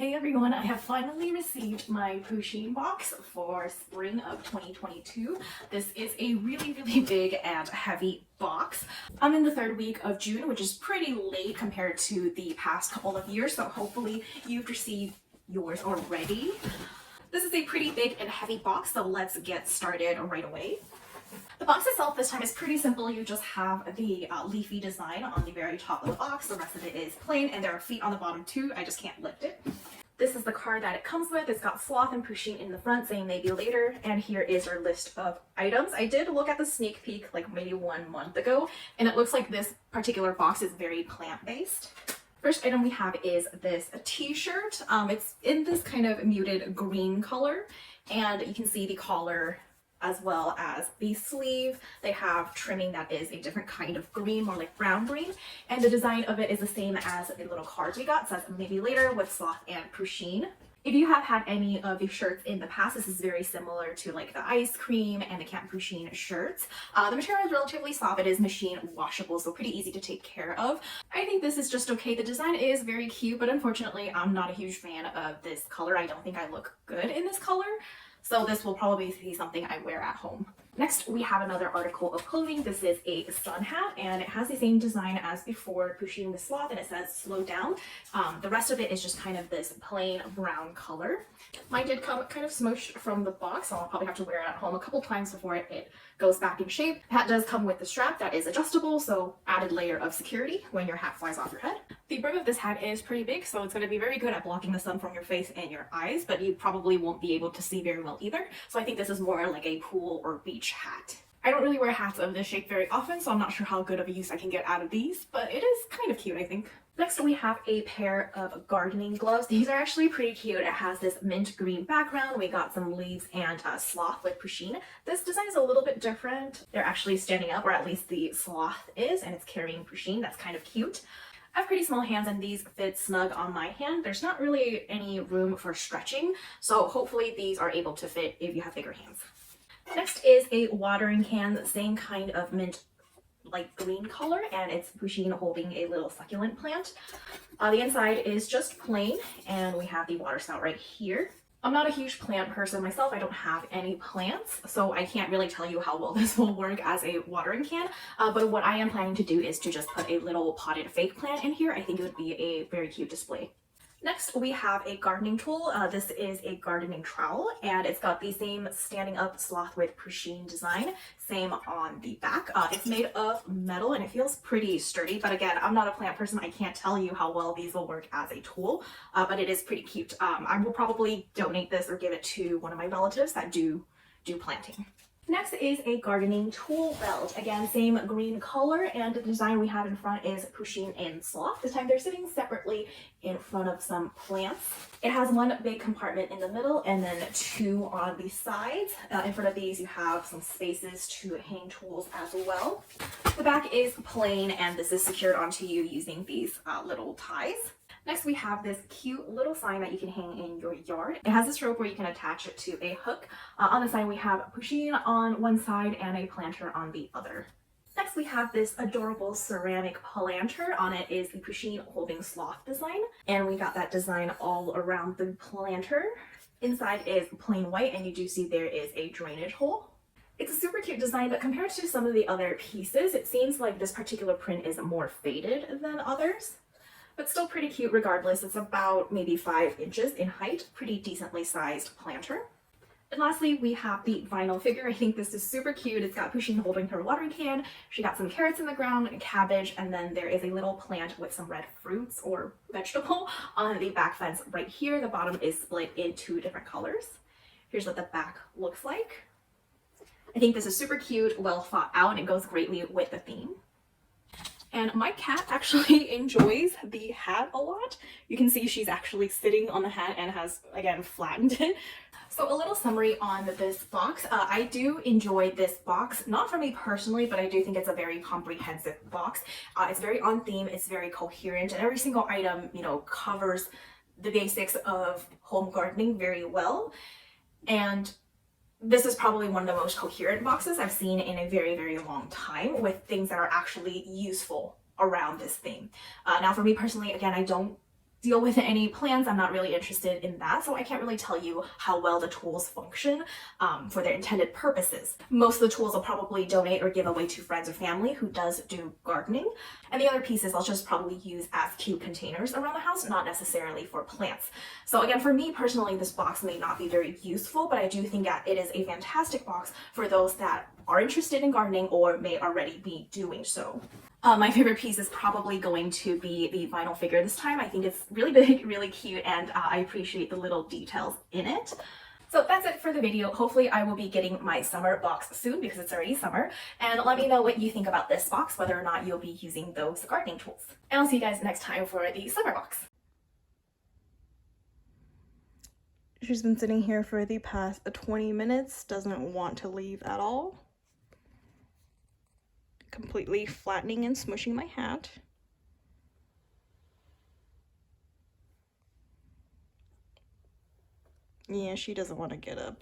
Hey everyone, I have finally received my Pusheenbox for spring of 2022. This is a really big and heavy box. I'm in the third week of June, which is pretty late compared to the past couple of years, so hopefully you've received yours already. This is a pretty big and heavy box, so let's get started right away. The box itself this time is pretty simple. You just have the leafy design on the very top of the box. The rest of it is plain, and there are feet on the bottom too. I just can't lift it. This is the card that it comes with. It's got Sloth and Pusheen in the front saying maybe later, and here is our list of items. I did look at the sneak peek like maybe 1 month ago, and it looks like this particular box is very plant-based. First item we have is this T-shirt. It's in this kind of muted green color, and you can see the collar as well as the sleeve. They have trimming that is a different kind of green, more like brown green, and the design of it is the same as the little cards we got. It says maybe later with Sloth and Pusheen. If you have had any of these shirts in the past, this is very similar to like the ice cream and the Camp Pusheen shirts. The material is relatively soft. It is machine washable, so pretty easy to take care of. I think this is just okay. The design is very cute, but unfortunately I'm not a huge fan of this color. I don't think I look good in this color. So this will probably be something I wear at home. Next, we have another article of clothing. This is a sun hat, and it has the same design as before, Pusheen the Sloth, and it says slow down. The rest of it is just kind of this plain brown color. Mine did come kind of smushed from the box, so I'll probably have to wear it at home a couple times before it goes back in shape. The hat does come with the strap that is adjustable, so added layer of security when your hat flies off your head. The brim of this hat is pretty big, so it's going to be very good at blocking the sun from your face and your eyes, but you probably won't be able to see very well either. So I think this is more like a pool or beach hat. I don't really wear hats of this shape very often, so I'm not sure how good of a use I can get out of these, but it is kind of cute, I think. Next, we have a pair of gardening gloves. These are actually pretty cute. It has this mint green background. We got some leaves and Sloth with Pusheen. This design is a little bit different. They're actually standing up, or at least the Sloth is, and it's carrying Pusheen. That's kind of cute. I have pretty small hands, and these fit snug on my hand. There's not really any room for stretching, so hopefully these are able to fit if you have bigger hands. Next is a watering can, the same kind of mint light green color, and it's Pusheen holding a little succulent plant. The inside is just plain, and we have the water spout right here. I'm not a huge plant person myself. I don't have any plants, so I can't really tell you how well this will work as a watering can, but what I am planning to do is to just put a little potted fake plant in here. I think it would be a very cute display. Next, we have a gardening tool. This is a gardening trowel, and it's got the same standing up Sloth with Pusheen design, same on the back. It's made of metal and it feels pretty sturdy, but again, I'm not a plant person. I can't tell you how well these will work as a tool, but it is pretty cute. I will probably donate this or give it to one of my relatives that do planting. Next is a gardening tool belt. Again, same green color, and the design we have in front is Pusheen and Sloth. This time they're sitting separately in front of some plants. It has one big compartment in the middle and then two on the sides. In front of these you have some spaces to hang tools as well. The back is plain, and this is secured onto you using these little ties. Next, we have this cute little sign that you can hang in your yard. It has this rope where you can attach it to a hook. On the sign, we have Pusheen on one side and a planter on the other. Next, we have this adorable ceramic planter. On it is the Pusheen holding Sloth design, and we got that design all around the planter. Inside is plain white, and you do see there is a drainage hole. It's a super cute design, but compared to some of the other pieces, it seems like this particular print is more faded than others. But still pretty cute regardless. It's about maybe 5 inches in height, pretty decently sized planter. And lastly, we have the vinyl figure. I think this is super cute. It's got Pusheen holding her watering can. She got some carrots in the ground, a cabbage, and then there is a little plant with some red fruits or vegetable on the back fence right here. The bottom is split in 2 different colors. Here's what the back looks like. I think this is super cute, well thought out, and it goes greatly with the theme. And my cat actually enjoys the hat a lot. You can see she's actually sitting on the hat and has, again, flattened it. So a little summary on this box. I do enjoy this box, not for me personally, but I do think it's a very comprehensive box. It's very on theme, it's very coherent, and every single item, you know, covers the basics of home gardening very well. And this is probably one of the most coherent boxes I've seen in a very long time, with things that are actually useful around this theme. Now for me personally, again, I don't deal with any plans. I'm not really interested in that, so I can't really tell you how well the tools function for their intended purposes. Most of the tools I'll probably donate or give away to friends or family who does do gardening, and the other pieces I'll just probably use as cute containers around the house, not necessarily for plants. So again, for me personally, this box may not be very useful, but I do think that it is a fantastic box for those that are interested in gardening or may already be doing so. My favorite piece is probably going to be the vinyl figure this time. I think it's really big, really cute, and I appreciate the little details in it. So that's it for the video. Hopefully I will be getting my summer box soon because it's already summer. And let me know what you think about this box, whether or not you'll be using those gardening tools. And I'll see you guys next time for the summer box. She's been sitting here for the past 20 minutes, doesn't want to leave at all. Completely flattening and smushing my hat. Yeah, she doesn't want to get up.